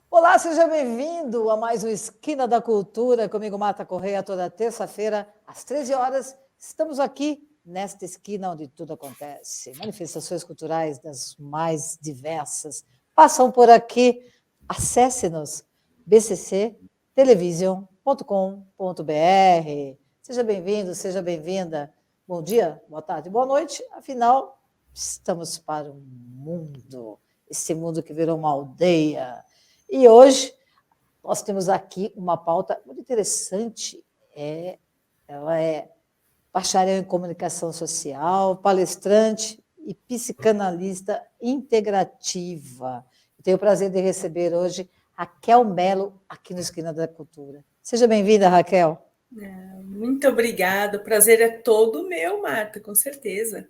Olá, seja bem-vindo a mais um Esquina da Cultura, comigo Marta Correia, toda terça-feira, às 13 horas. Estamos aqui nesta esquina onde tudo acontece. Manifestações culturais das mais diversas passam por aqui. Acesse-nos, bcctelevision.com.br. Seja bem-vindo, seja bem-vinda. Bom dia, boa tarde, boa noite. Afinal, estamos para o mundo, esse mundo que virou uma aldeia. E hoje nós temos aqui uma pauta muito interessante. Ela é bacharel em comunicação social, palestrante e psicanalista integrativa. Eu tenho o prazer de receber hoje Raquel Mello aqui no Esquina da Cultura. Seja bem-vinda, Raquel. Muito obrigada, o prazer é todo meu, Marta, com certeza.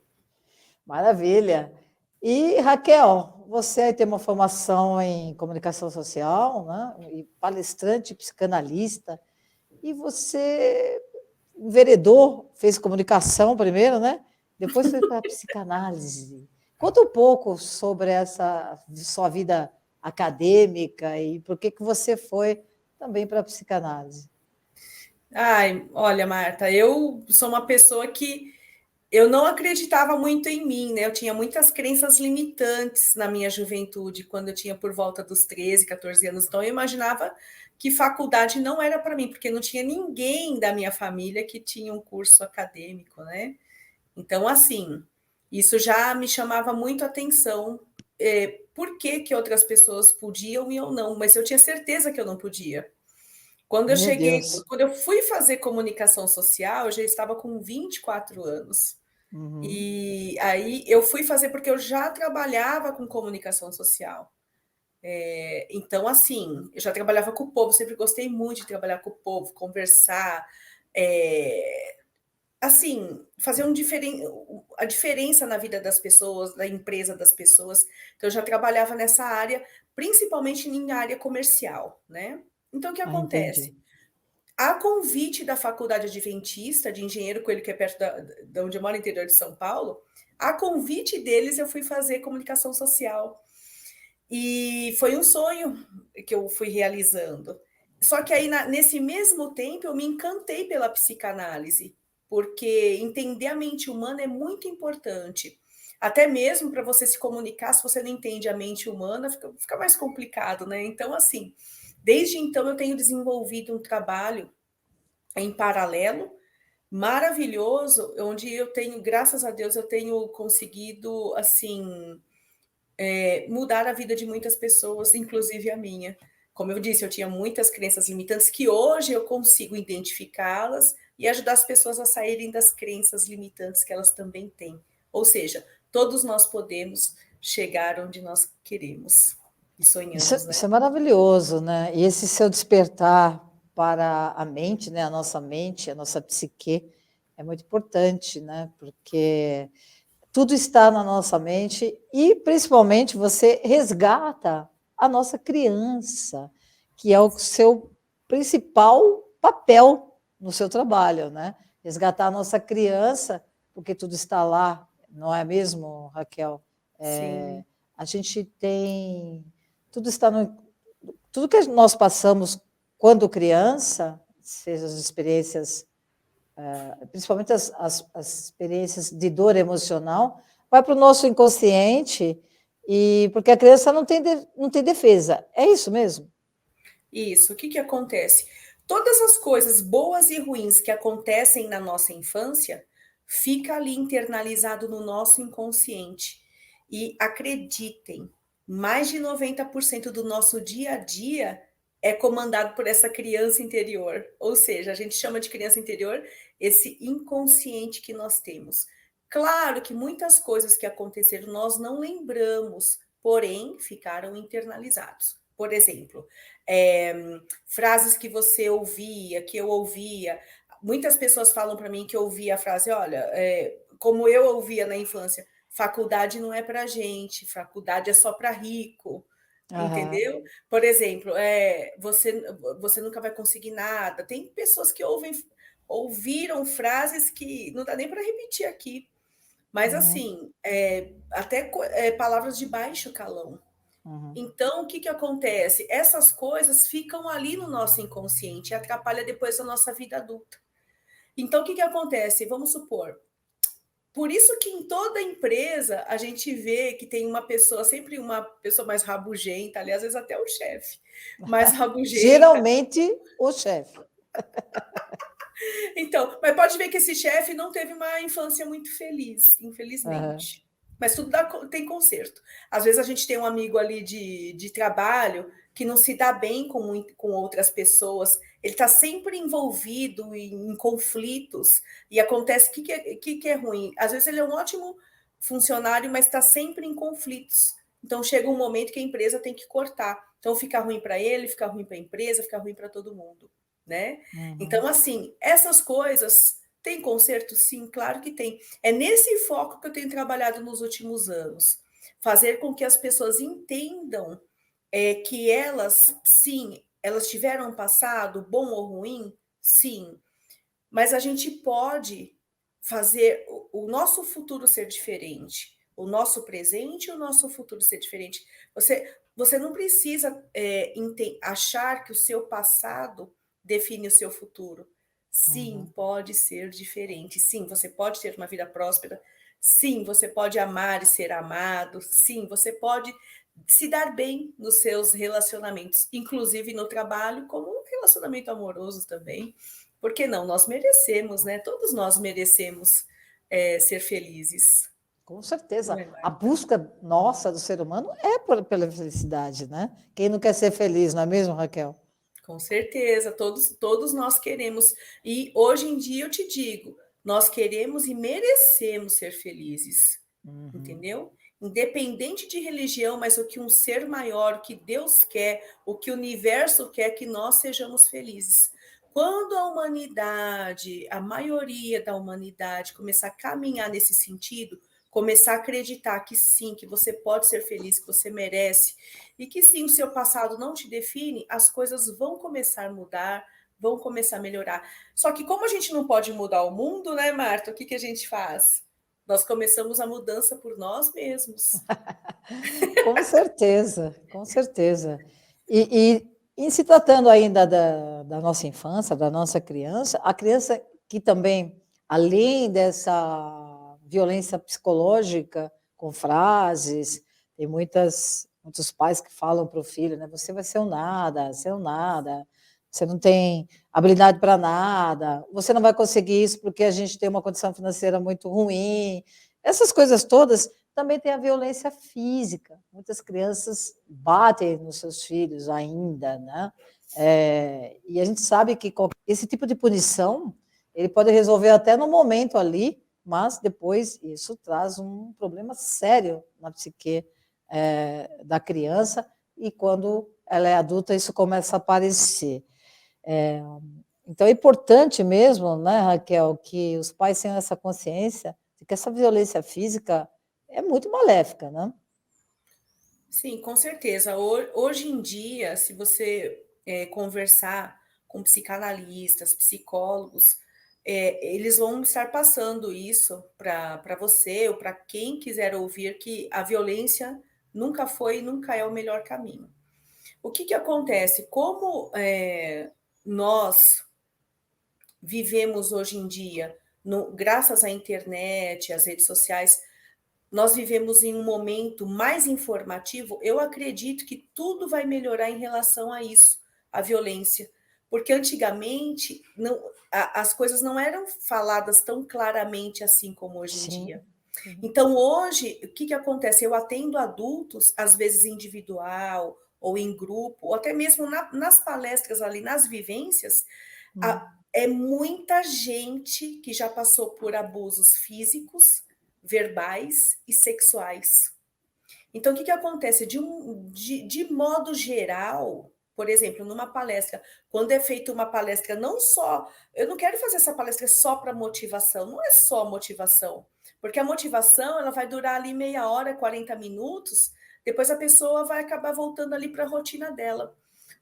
Maravilha. E, Raquel, você tem uma formação em comunicação social, né? E palestrante, psicanalista, e você enveredou, fez comunicação primeiro, né? Depois foi para a psicanálise. Conta um pouco sobre essa sua vida acadêmica e por que você foi também para a psicanálise. Ai, olha, Marta, eu sou uma pessoa que eu não acreditava muito em mim, né? Eu tinha muitas crenças limitantes na minha juventude, quando eu tinha por volta dos 13, 14 anos. Então, eu imaginava que faculdade não era para mim, porque não tinha ninguém da minha família que tinha um curso acadêmico, né? Então, assim, isso já me chamava muito a atenção. Por que que outras pessoas podiam e eu não? Mas eu tinha certeza que eu não podia. Meu Deus. Quando eu fui fazer comunicação social, eu já estava com 24 anos. Uhum. E aí eu fui fazer porque eu já trabalhava com comunicação social. Então, assim, eu já trabalhava com o povo, sempre gostei muito de trabalhar com o povo, conversar, assim, fazer a diferença na vida das pessoas, da empresa das pessoas. Então, eu já trabalhava nessa área, principalmente em área comercial, né? Então, o que Entendi. acontece? A convite da Faculdade Adventista de Engenheiro Coelho, que é perto da onde eu moro, interior de São Paulo, a convite deles eu fui fazer comunicação social. E foi um sonho que eu fui realizando. Só que aí, nesse mesmo tempo, eu me encantei pela psicanálise, porque entender a mente humana é muito importante. Até mesmo para você se comunicar, se você não entende a mente humana, fica mais complicado, né? Então, assim, desde então eu tenho desenvolvido um trabalho em paralelo, maravilhoso, onde eu tenho, graças a Deus, eu tenho conseguido, assim, mudar a vida de muitas pessoas, inclusive a minha. Como eu disse, eu tinha muitas crenças limitantes que hoje eu consigo identificá-las e ajudar as pessoas a saírem das crenças limitantes que elas também têm. Ou seja, todos nós podemos chegar onde nós queremos e sonhamos, né? Isso é maravilhoso, né? E esse seu despertar para a mente, né? A nossa psique, é muito importante, né? Porque tudo está na nossa mente e, principalmente, você resgata a nossa criança, que é o seu principal papel no seu trabalho, né? Resgatar a nossa criança, porque tudo está lá, não é mesmo, Raquel? Sim. A gente tem tudo está no tudo que nós passamos quando criança, seja as experiências, principalmente as experiências de dor emocional, vai para o nosso inconsciente, e porque a criança não tem defesa. É isso mesmo? Isso. O que que acontece? Todas as coisas boas e ruins que acontecem na nossa infância fica ali internalizado no nosso inconsciente. E acreditem, mais de 90% do nosso dia a dia é comandado por essa criança interior. Ou seja, a gente chama de criança interior esse inconsciente que nós temos. Claro que muitas coisas que aconteceram nós não lembramos, porém ficaram internalizados. Por exemplo, é, frases que você ouvia, que eu ouvia. Muitas pessoas falam para mim que eu ouvia a frase, olha, como eu ouvia na infância, faculdade não é para gente, faculdade é só para rico, Aham. entendeu? Por exemplo, você nunca vai conseguir nada. Tem pessoas que ouvem ouviram frases que não dá nem para repetir aqui, mas assim, até palavras de baixo calão. Então, o que, que acontece? Essas coisas ficam ali no nosso inconsciente e atrapalha depois a nossa vida adulta. Então, o que, que acontece? Vamos supor, por isso que em toda empresa a gente vê que tem uma pessoa, sempre uma pessoa mais rabugenta, ali, às vezes até o chefe, mais rabugenta. Geralmente o chefe. Então, mas pode ver que esse chefe não teve uma infância muito feliz, infelizmente. Mas tudo tem conserto. Às vezes a gente tem um amigo ali de trabalho que não se dá bem com outras pessoas, ele está sempre envolvido em conflitos, e acontece que é ruim. Às vezes ele é um ótimo funcionário, mas está sempre em conflitos. Então chega um momento que a empresa tem que cortar. Então fica ruim para ele, fica ruim para a empresa, fica ruim para todo mundo, né? Então, assim, essas coisas tem conserto? Sim, claro que tem. É nesse foco que eu tenho trabalhado nos últimos anos. Fazer com que as pessoas entendam que elas, sim, elas tiveram um passado, bom ou ruim, sim, mas a gente pode fazer o nosso futuro ser diferente, o nosso presente e o nosso futuro ser diferente. Você não precisa achar que o seu passado define o seu futuro. Sim, pode ser diferente. Sim, você pode ter uma vida próspera. Sim, você pode amar e ser amado. Sim, você pode se dar bem nos seus relacionamentos, inclusive no trabalho, como um relacionamento amoroso também. Por que não? Nós merecemos, né? Todos nós merecemos ser felizes. Com certeza. A busca nossa do ser humano é pela felicidade, né? Quem não quer ser feliz, não é mesmo, Raquel? Com certeza, todos nós queremos. E hoje em dia eu te digo, nós queremos e merecemos ser felizes, entendeu? Independente de religião, mas o que um ser maior, o que Deus quer, o que o universo quer, que nós sejamos felizes. Quando a humanidade, a maioria da humanidade começar a caminhar nesse sentido, começar a acreditar que sim, que você pode ser feliz, que você merece, e que sim, o seu passado não te define, as coisas vão começar a mudar, vão começar a melhorar. Só que como a gente não pode mudar o mundo, né, Marta? O que a gente faz? Nós começamos a mudança por nós mesmos. Com certeza, com certeza. E se tratando ainda da nossa infância, da nossa criança, a criança que também, além dessa violência psicológica, com frases, tem muitos pais que falam para o filho, né? Você vai ser um nada, você não tem habilidade para nada, você não vai conseguir isso porque a gente tem uma condição financeira muito ruim. Essas coisas todas. Também tem a violência física. Muitas crianças batem nos seus filhos ainda, né? E a gente sabe que esse tipo de punição ele pode resolver até no momento ali, mas depois isso traz um problema sério na psique da criança, e quando ela é adulta isso começa a aparecer. Então é importante mesmo, né, Raquel, que os pais tenham essa consciência de que essa violência física é muito maléfica, né? Sim, com certeza. Hoje em dia, se você conversar com psicanalistas, psicólogos, eles vão estar passando isso para você ou para quem quiser ouvir, que a violência nunca foi e nunca é o melhor caminho. O que acontece? Como nós vivemos hoje em dia, graças à internet, às redes sociais, nós vivemos em um momento mais informativo, eu acredito que tudo vai melhorar em relação a isso, a violência. Porque antigamente as coisas não eram faladas tão claramente assim como hoje em dia. Então, hoje, o que acontece? Eu atendo adultos, às vezes individual, ou em grupo, ou até mesmo nas palestras ali, nas vivências, é muita gente que já passou por abusos físicos, verbais e sexuais. Então, o que acontece? De modo geral, por exemplo, numa palestra, quando é feita uma palestra, não só. Eu não quero fazer essa palestra só para motivação, não é só motivação, porque a motivação ela vai durar ali meia hora, 40 minutos, depois a pessoa vai acabar voltando ali para a rotina dela.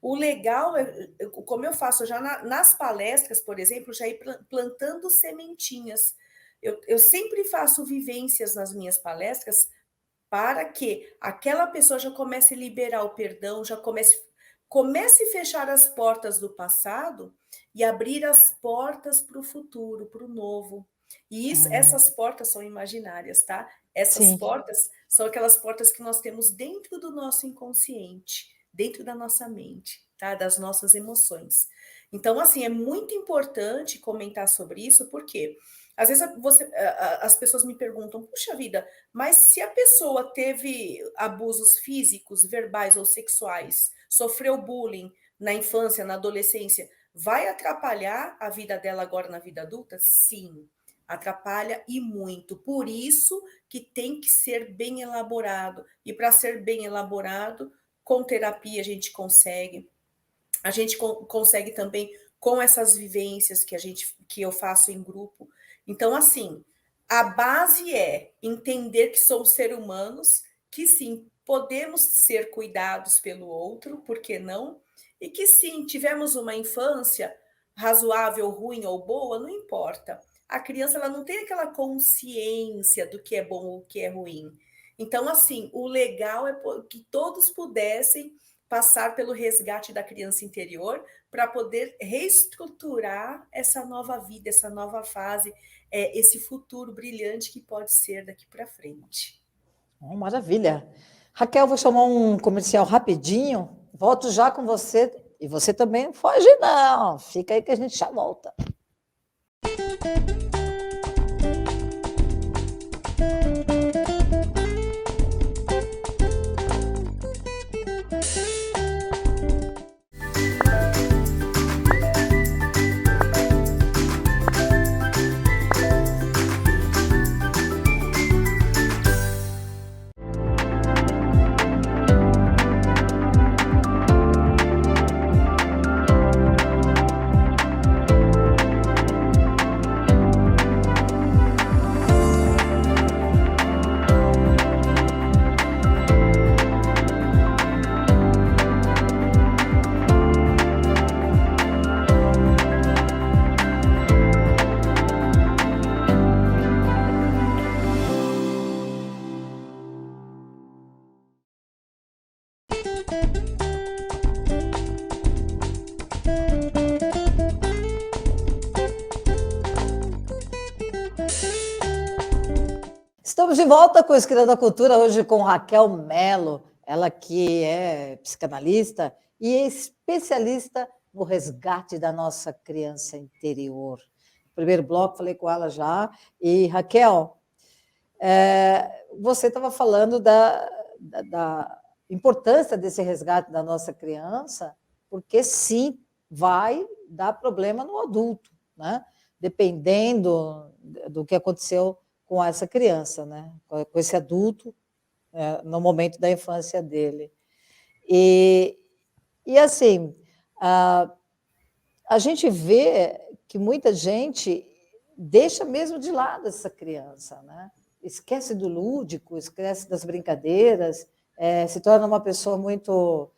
O legal é, como eu faço já nas palestras, por exemplo, já ir plantando sementinhas. Eu sempre faço vivências nas minhas palestras para que aquela pessoa já comece a liberar o perdão, já comece a fechar as portas do passado e abrir as portas para o futuro, para o novo. E essas portas são imaginárias, tá? Essas Sim. portas são aquelas portas que nós temos dentro do nosso inconsciente, dentro da nossa mente, tá? Das nossas emoções. Então, assim, é muito importante comentar sobre isso, porque às vezes as pessoas me perguntam, puxa vida, mas se a pessoa teve abusos físicos, verbais ou sexuais, sofreu bullying na infância, na adolescência, vai atrapalhar a vida dela agora na vida adulta? Sim, atrapalha e muito. Por isso que tem que ser bem elaborado. E para ser bem elaborado, com terapia a gente consegue. A gente consegue também com essas vivências que eu faço em grupo. Então, assim, a base é entender que somos seres humanos, que sim, podemos ser cuidados pelo outro, por que não? E que sim, tivemos uma infância razoável, ruim ou boa, não importa. A criança ela não tem aquela consciência do que é bom ou o que é ruim. Então, assim, o legal é que todos pudessem passar pelo resgate da criança interior para poder reestruturar essa nova vida, essa nova fase, esse futuro brilhante que pode ser daqui para frente. Oh, maravilha. Raquel, vou chamar um comercial rapidinho. Volto já com você. E você também não foge, não. Fica aí que a gente já volta. Estamos de volta com o Esquina da Cultura, hoje com Raquel Mello, ela que é psicanalista e é especialista no resgate da nossa criança interior. No primeiro bloco falei com ela já, e Raquel, você estava falando da importância desse resgate da nossa criança, porque sim, vai dar problema no adulto, né? Dependendo do que aconteceu com essa criança, né? Com esse adulto, no momento da infância dele. E assim, a gente vê que muita gente deixa mesmo de lado essa criança, né? Esquece do lúdico, esquece das brincadeiras, se torna uma pessoa muito...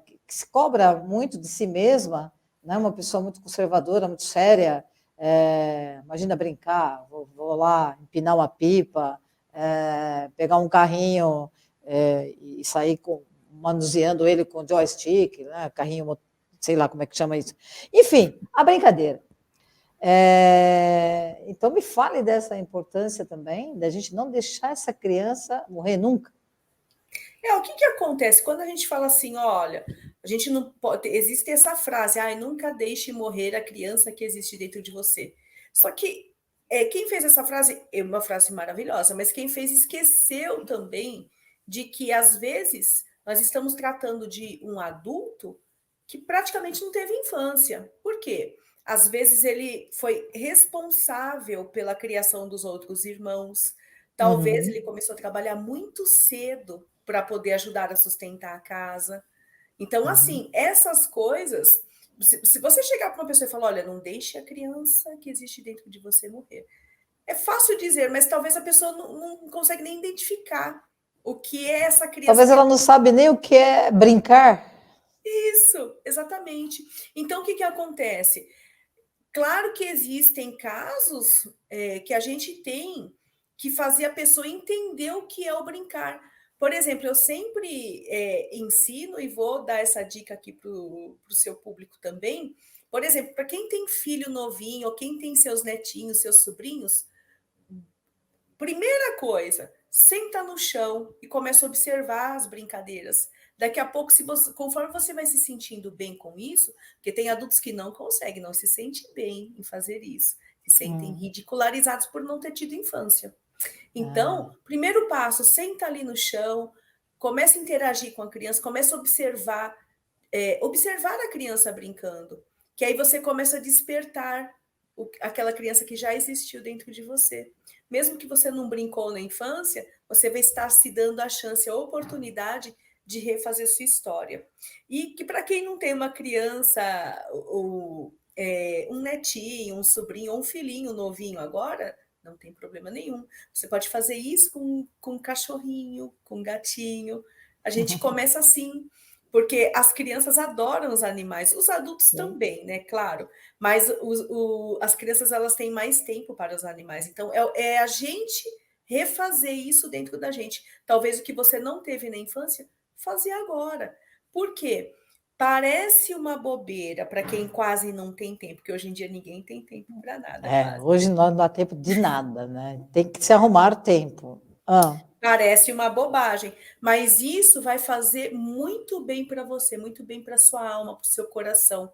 que se cobra muito de si mesma, né? Uma pessoa muito conservadora, muito séria. Imagina brincar, vou lá empinar uma pipa, pegar um carrinho e sair manuseando ele com joystick, né? Carrinho, sei lá como é que chama isso. Enfim, a brincadeira. Então, me fale dessa importância também, da gente não deixar essa criança morrer nunca. O que acontece? Quando a gente fala assim, olha, a gente não pode... Existe essa frase, nunca deixe morrer a criança que existe dentro de você. Só que quem fez essa frase, é uma frase maravilhosa, mas quem fez esqueceu também de que, às vezes, nós estamos tratando de um adulto que praticamente não teve infância. Por quê? Às vezes ele foi responsável pela criação dos outros irmãos. Talvez ele começou a trabalhar muito cedo para poder ajudar a sustentar a casa. Então, assim, essas coisas... Se você chegar para uma pessoa e falar, olha, não deixe a criança que existe dentro de você morrer. É fácil dizer, mas talvez a pessoa não consegue nem identificar o que é essa criança. Talvez ela não sabe nem o que é brincar. Isso, exatamente. Então, o que acontece? Claro que existem casos que a gente tem que fazer a pessoa entender o que é o brincar. Por exemplo, eu sempre ensino e vou dar essa dica aqui para o seu público também. Por exemplo, para quem tem filho novinho ou quem tem seus netinhos, seus sobrinhos, primeira coisa, senta no chão e começa a observar as brincadeiras. Daqui a pouco, conforme você vai se sentindo bem com isso, porque tem adultos que não conseguem, não se sentem bem em fazer isso, se sentem ridicularizados por não ter tido infância. Então, primeiro passo, senta ali no chão, começa a interagir com a criança, começa a observar a criança brincando, que aí você começa a despertar aquela criança que já existiu dentro de você. Mesmo que você não brincou na infância, você vai estar se dando a chance, a oportunidade de refazer sua história. E que para quem não tem uma criança, ou um netinho, um sobrinho, ou um filhinho novinho agora, não tem problema nenhum. Você pode fazer isso com um cachorrinho, com um gatinho. A gente começa assim, porque as crianças adoram os animais, os adultos também, né? Claro, mas as crianças elas têm mais tempo para os animais, então é a gente refazer isso dentro da gente. Talvez o que você não teve na infância, fazer agora. Por quê? Parece uma bobeira para quem quase não tem tempo, porque hoje em dia ninguém tem tempo para nada, quase. Hoje não dá tempo de nada, né? Tem que se arrumar tempo. Parece uma bobagem, mas isso vai fazer muito bem para você, muito bem para sua alma, para o seu coração.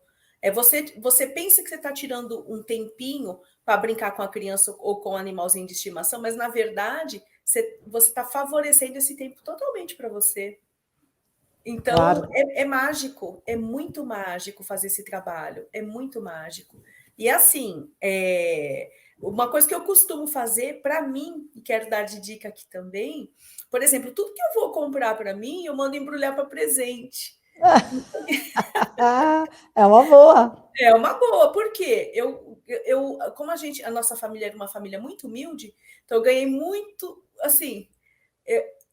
Você pensa que você está tirando um tempinho para brincar com a criança ou com o animalzinho de estimação, mas na verdade você está favorecendo esse tempo totalmente para você. Então, claro. é mágico, é muito mágico fazer esse trabalho, é muito mágico. E assim, uma coisa que eu costumo fazer para mim, e quero dar de dica aqui também, por exemplo, tudo que eu vou comprar para mim, eu mando embrulhar para presente. É uma boa. É uma boa, porque como a nossa família era uma família muito humilde, então eu ganhei muito, assim,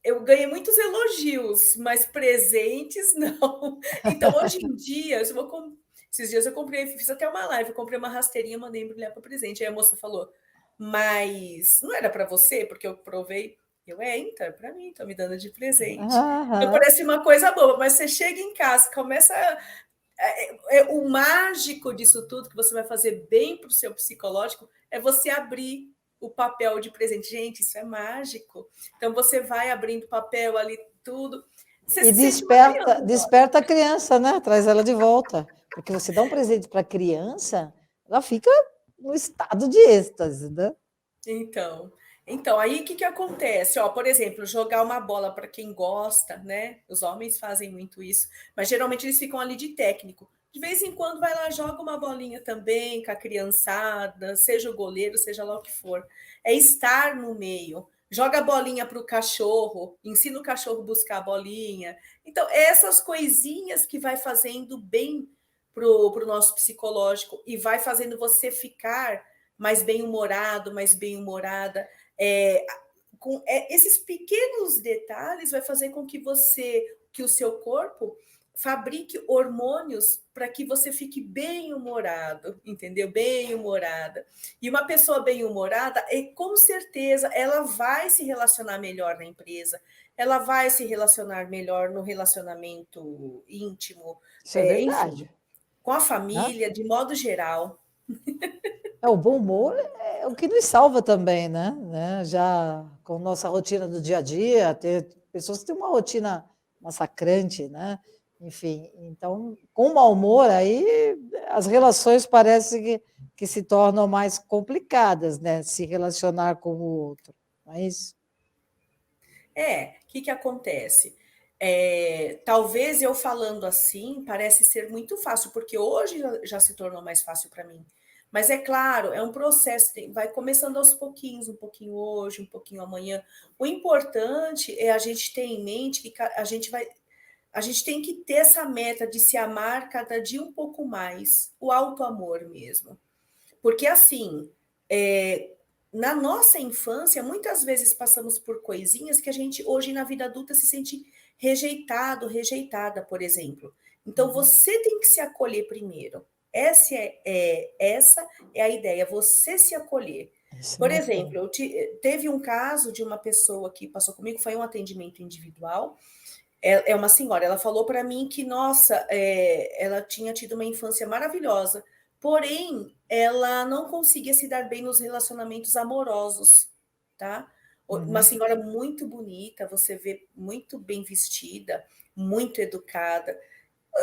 eu ganhei muitos elogios, mas presentes não. Então, hoje em dia, esses dias eu comprei, fiz até uma live, eu comprei uma rasteirinha, mandei embrulhar para presente. Aí a moça falou, mas não era para você? Porque eu provei. Então, é para mim, estou me dando de presente. Então, parece uma coisa boba, mas você chega em casa, começa. O mágico disso tudo, que você vai fazer bem para o seu psicológico, é você abrir o papel de presente. Gente, isso é mágico. Então, você vai abrindo papel ali, tudo. Você E se sente uma criança. desperta a criança, né? Traz ela de volta. Porque você dá um presente para a criança, ela fica no estado de êxtase, né? Então, aí o que acontece? Por exemplo, jogar uma bola para quem gosta, né? Os homens fazem muito isso, mas geralmente eles ficam ali de técnico. De vez em quando vai lá, joga uma bolinha também com a criançada, seja o goleiro, seja lá o que for. É estar no meio. Joga a bolinha para o cachorro, ensina o cachorro a buscar a bolinha. Então, essas coisinhas que vai fazendo bem para o nosso psicológico e vai fazendo você ficar mais bem-humorado, mais bem-humorada. Esses pequenos detalhes vai fazer com que o seu corpo fabrique hormônios para que você fique bem-humorado, entendeu? Bem-humorada. E uma pessoa bem-humorada, com certeza, ela vai se relacionar melhor na empresa, ela vai se relacionar melhor no relacionamento íntimo, Isso é verdade. enfim, com a família, de modo geral. O bom humor é o que nos salva também, né? Já com nossa rotina do dia a dia, ter pessoas que têm uma rotina massacrante, né? Enfim, então, com mau humor, aí as relações parecem que se tornam mais complicadas, né? Se relacionar com o outro. Não é isso? O que acontece? Talvez eu falando assim parece ser muito fácil, porque hoje já se tornou mais fácil para mim. Mas é claro, é um processo, vai começando aos pouquinhos, um pouquinho hoje, um pouquinho amanhã. O importante é a gente ter em mente que a gente tem que ter essa meta de se amar cada dia um pouco mais, o auto-amor mesmo. Porque assim, na nossa infância, muitas vezes passamos por coisinhas que a gente hoje na vida adulta se sente rejeitado, rejeitada, por exemplo. Então, você tem que se acolher primeiro. Essa é a ideia, você se acolher. Por exemplo, teve um caso de uma pessoa que passou comigo, foi um atendimento individual. É uma senhora, ela falou para mim que, nossa, ela tinha tido uma infância maravilhosa, porém, ela não conseguia se dar bem nos relacionamentos amorosos, tá? Uma senhora muito bonita, você vê muito bem vestida, muito educada.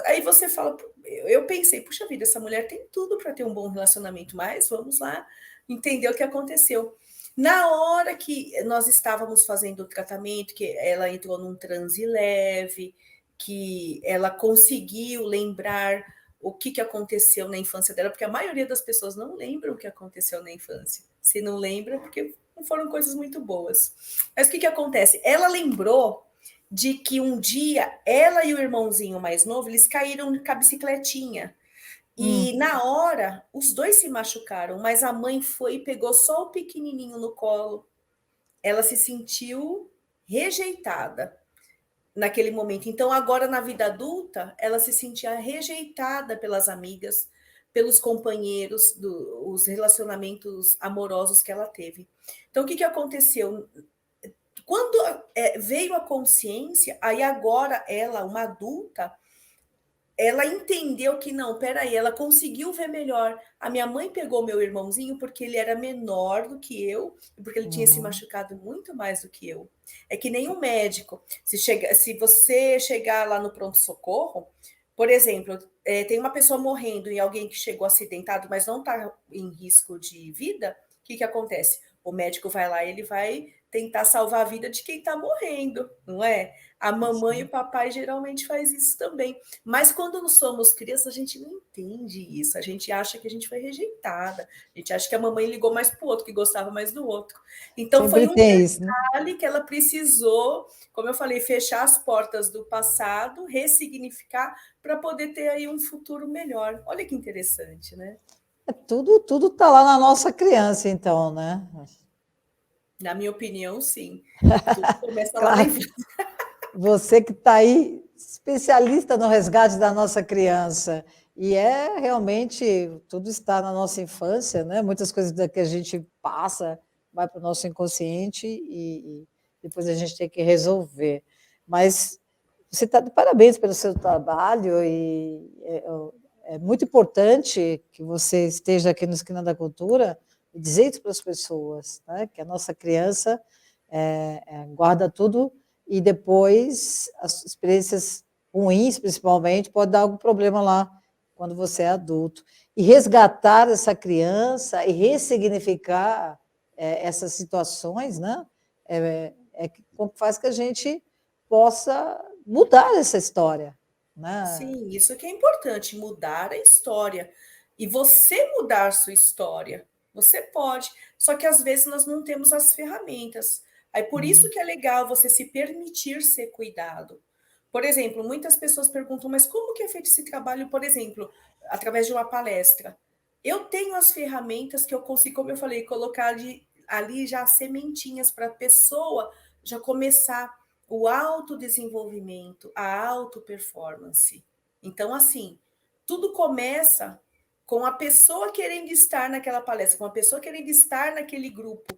Aí você fala, eu pensei, puxa vida, essa mulher tem tudo para ter um bom relacionamento, mas vamos lá entender o que aconteceu. Na hora que nós estávamos fazendo o tratamento, que ela entrou num transe leve, que ela conseguiu lembrar o que aconteceu na infância dela, porque a maioria das pessoas não lembram o que aconteceu na infância. Se não lembra, porque não foram coisas muito boas. Mas o que acontece? Ela lembrou de que um dia ela e o irmãozinho mais novo, eles caíram com a bicicletinha. E na hora, os dois se machucaram, mas a mãe foi e pegou só o pequenininho no colo. Ela se sentiu rejeitada naquele momento. Então, agora na vida adulta, ela se sentia rejeitada pelas amigas, pelos companheiros, os relacionamentos amorosos que ela teve. Então, o que aconteceu? Quando veio a consciência, aí agora ela, uma adulta, ela entendeu que não, peraí, ela conseguiu ver melhor. A minha mãe pegou meu irmãozinho porque ele era menor do que eu, porque ele tinha se machucado muito mais do que eu. É que nem um médico. Se você chegar lá no pronto-socorro, por exemplo, tem uma pessoa morrendo e alguém que chegou acidentado, mas não está em risco de vida, o que acontece? O médico vai lá e ele vai tentar salvar a vida de quem está morrendo, não é? A mamãe e o papai geralmente faz isso também. Mas quando nós somos crianças, a gente não entende isso. A gente acha que a gente foi rejeitada. A gente acha que a mamãe ligou mais para o outro, que gostava mais do outro. Então, sempre foi um tem isso, né? detalhe que ela precisou, como eu falei, fechar as portas do passado, ressignificar, para poder ter aí um futuro melhor. Olha que interessante, né? Tudo está lá na nossa criança, então, né? Na minha opinião, sim. Tudo começa lá na Claro, infância. você que está aí, especialista no resgate da nossa criança. E realmente, tudo está na nossa infância, né? Muitas coisas que a gente passa, vai para o nosso inconsciente e depois a gente tem que resolver. Mas você está de parabéns pelo seu trabalho e é muito importante que você esteja aqui no Esquina da Cultura e dizer isso para as pessoas, né? Que a nossa criança guarda tudo e depois as experiências ruins, principalmente, pode dar algum problema lá quando você é adulto. E resgatar essa criança e ressignificar essas situações, né? Faz que a gente possa mudar essa história. Né? Sim, isso que é importante, mudar a história. E você mudar sua história, você pode. Só que às vezes nós não temos as ferramentas. Aí por isso que é legal você se permitir ser cuidado. Por exemplo, muitas pessoas perguntam, mas como que é feito esse trabalho, por exemplo, através de uma palestra? Eu tenho as ferramentas que eu consigo, como eu falei, colocar ali já sementinhas para a pessoa já começar o autodesenvolvimento, a auto-performance. Então, assim, tudo começa com a pessoa querendo estar naquela palestra, com a pessoa querendo estar naquele grupo,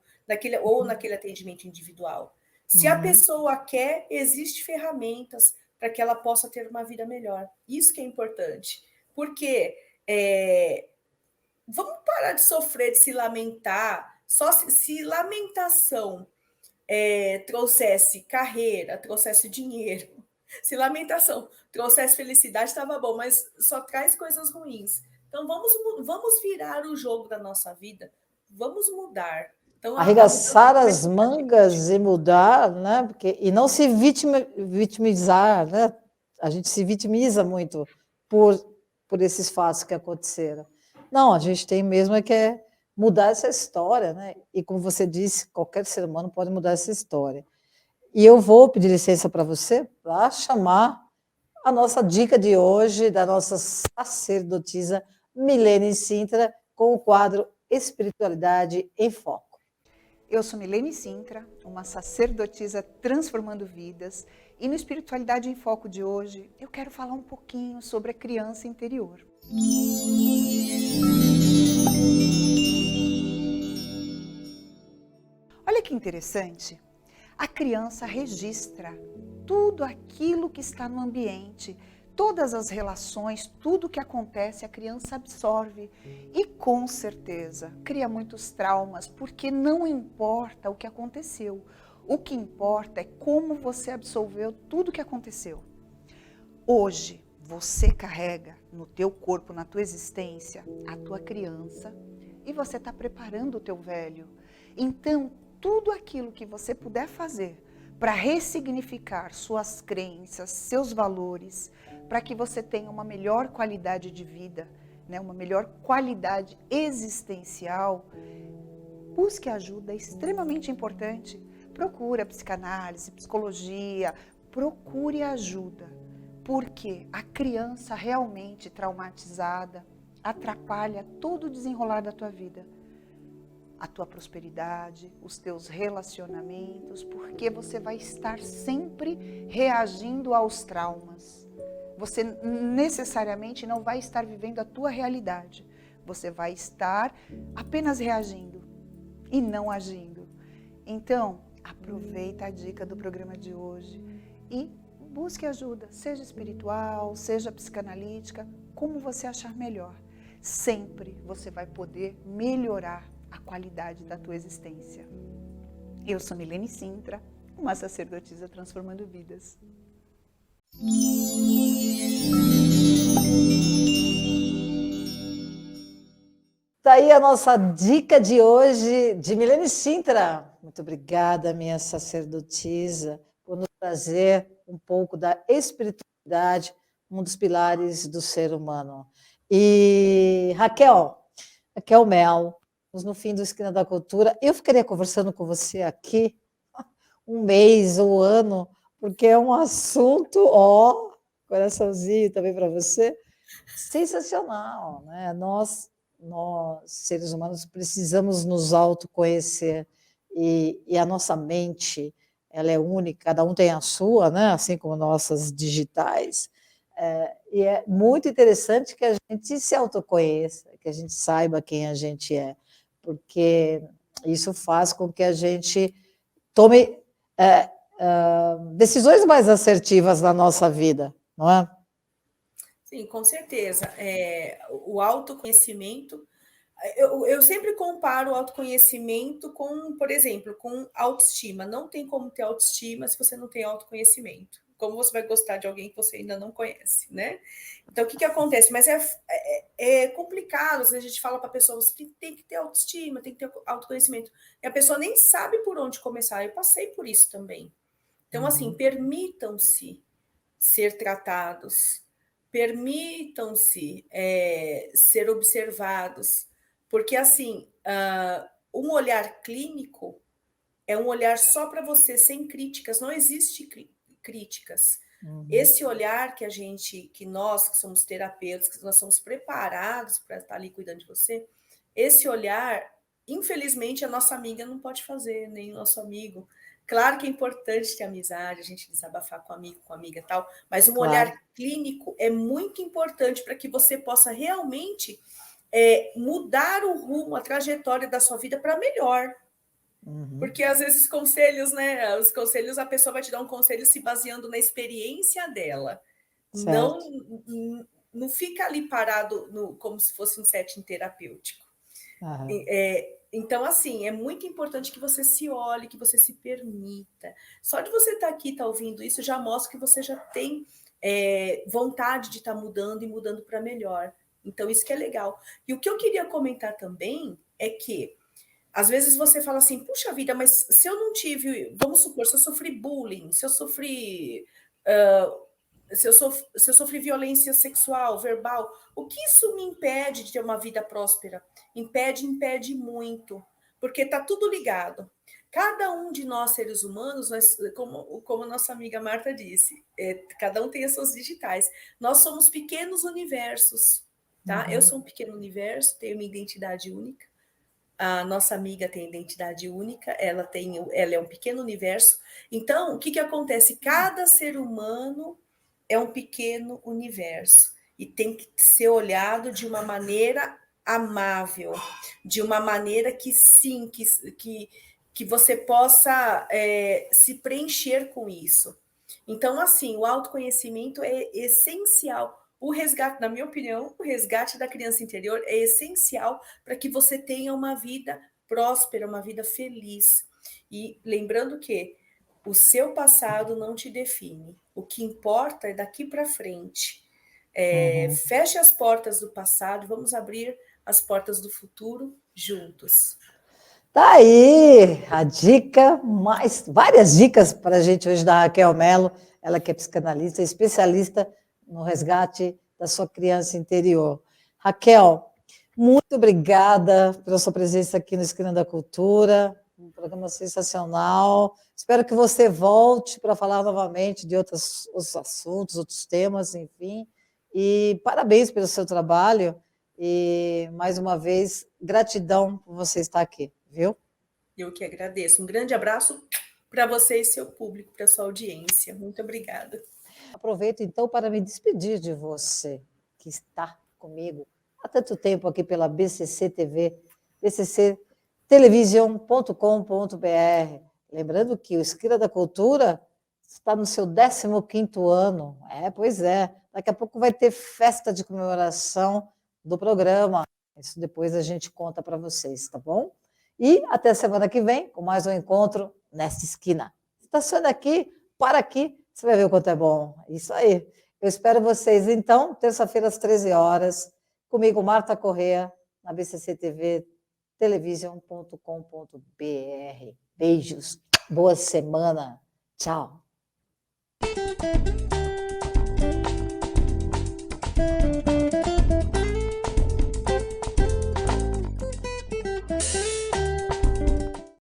ou naquele atendimento individual. Se a pessoa quer, existem ferramentas para que ela possa ter uma vida melhor. Isso que é importante. Porque vamos parar de sofrer, de se lamentar. Só se lamentação trouxesse carreira, trouxesse dinheiro, se lamentação trouxesse felicidade, estava bom, mas só traz coisas ruins. Então vamos virar o jogo da nossa vida, vamos mudar. Então, arregaçar as mangas e mudar, né? E não se vitimizar, né? A gente se vitimiza muito por esses fatos que aconteceram. Não, a gente tem mesmo que mudar essa história, né? E como você disse, qualquer ser humano pode mudar essa história. E eu vou pedir licença para você para chamar a nossa dica de hoje da nossa sacerdotisa Milene Sintra com o quadro Espiritualidade em Foco. Eu sou Milene Sintra, uma sacerdotisa transformando vidas, e no Espiritualidade em Foco de hoje eu quero falar um pouquinho sobre a criança interior. Olha que interessante, a criança registra tudo aquilo que está no ambiente, todas as relações, tudo que acontece, a criança absorve e com certeza cria muitos traumas, porque não importa o que aconteceu, o que importa é como você absorveu tudo o que aconteceu. Hoje você carrega no teu corpo, na tua existência, a tua criança e você está preparando o teu velho. Então, tudo aquilo que você puder fazer para ressignificar suas crenças, seus valores, para que você tenha uma melhor qualidade de vida, né, uma melhor qualidade existencial, busque ajuda, é extremamente importante. Procure psicanálise, psicologia, procure ajuda, porque a criança realmente traumatizada atrapalha todo o desenrolar da tua vida. A tua prosperidade, os teus relacionamentos, porque você vai estar sempre reagindo aos traumas. Você necessariamente não vai estar vivendo a tua realidade. Você vai estar apenas reagindo e não agindo. Então, aproveita a dica do programa de hoje e busque ajuda, seja espiritual, seja psicanalítica, como você achar melhor. Sempre você vai poder melhorar a qualidade da tua existência. Eu sou Milene Sintra, uma sacerdotisa transformando vidas. Daí a nossa dica de hoje de Milene Sintra. Muito obrigada, minha sacerdotisa, por nos trazer um pouco da espiritualidade, um dos pilares do ser humano. E Raquel Mel, no fim do Esquina da Cultura, eu ficaria conversando com você aqui um mês ou ano, porque é um assunto, coraçãozinho também para você, sensacional, né? Nós, seres humanos, precisamos nos autoconhecer e a nossa mente, ela é única, cada um tem a sua, né? Assim como nossas digitais. E é muito interessante que a gente se autoconheça, que a gente saiba quem a gente é, porque isso faz com que a gente tome decisões mais assertivas na nossa vida, não é? Sim, com certeza. O autoconhecimento, eu sempre comparo o autoconhecimento com, por exemplo, com autoestima. Não tem como ter autoestima se você não tem autoconhecimento. Como você vai gostar de alguém que você ainda não conhece, né? Então, o que acontece? Mas é complicado, a gente fala para a pessoa, você tem que ter autoestima, tem que ter autoconhecimento. E a pessoa nem sabe por onde começar. Eu passei por isso também. Então, assim, permitam-se ser tratados, permitam-se ser observados, porque assim, um olhar clínico é um olhar só para você, sem críticas, não existe críticas. Esse olhar que nós que somos terapeutas, que nós somos preparados para estar ali cuidando de você, esse olhar, infelizmente, a nossa amiga não pode fazer, nem o nosso amigo. Claro que é importante ter amizade, a gente desabafar com amigo, com amiga e tal, mas um olhar clínico é muito importante para que você possa realmente mudar o rumo, a trajetória da sua vida para melhor. Porque às vezes conselhos, né? Os conselhos, a pessoa vai te dar um conselho se baseando na experiência dela. Não fica ali parado como se fosse um setting terapêutico. Então, assim, é muito importante que você se olhe, que você se permita. Só de você estar aqui, estar ouvindo isso, já mostra que você já tem vontade de estar mudando e mudando para melhor. Então, isso que é legal. E o que eu queria comentar também é que às vezes você fala assim, puxa vida, mas se eu não tive, vamos supor, se eu sofri bullying, se eu sofri, se eu sofri violência sexual, verbal, o que isso me impede de ter uma vida próspera? Impede muito, porque está tudo ligado. Cada um de nós, seres humanos, como a nossa amiga Marta disse, cada um tem as suas digitais. Nós somos pequenos universos, tá? Eu sou um pequeno universo, tenho uma identidade única. A nossa amiga tem identidade única, ela é um pequeno universo. Então, o que acontece? Cada ser humano é um pequeno universo e tem que ser olhado de uma maneira amável, de uma maneira que sim, que você possa se preencher com isso. Então, assim, o autoconhecimento é essencial. O resgate, na minha opinião, o resgate da criança interior é essencial para que você tenha uma vida próspera, uma vida feliz. E lembrando que o seu passado não te define. O que importa é daqui para frente. Feche as portas do passado, vamos abrir as portas do futuro juntos. Tá aí a dica, várias dicas para a gente hoje da Raquel Mello, ela que é psicanalista, especialista no resgate da sua criança interior. Raquel, muito obrigada pela sua presença aqui no Esquina da Cultura, um programa sensacional. Espero que você volte para falar novamente de outros assuntos, outros temas, enfim. E parabéns pelo seu trabalho. E, mais uma vez, gratidão por você estar aqui, viu? Eu que agradeço. Um grande abraço para você e seu público, para sua audiência. Muito obrigada. Aproveito, então, para me despedir de você, que está comigo há tanto tempo aqui pela BCC TV, bcctelevision.com.br. Lembrando que o Esquina da Cultura está no seu 15º ano. Pois é. Daqui a pouco vai ter festa de comemoração do programa. Isso depois a gente conta para vocês, tá bom? E até semana que vem, com mais um encontro nessa esquina. Estaciona aqui, para aqui, você vai ver o quanto é bom. Isso aí. Eu espero vocês, então, terça-feira às 13 horas, comigo, Marta Corrêa, na BCC TV, television.com.br. Beijos, boa semana. Tchau.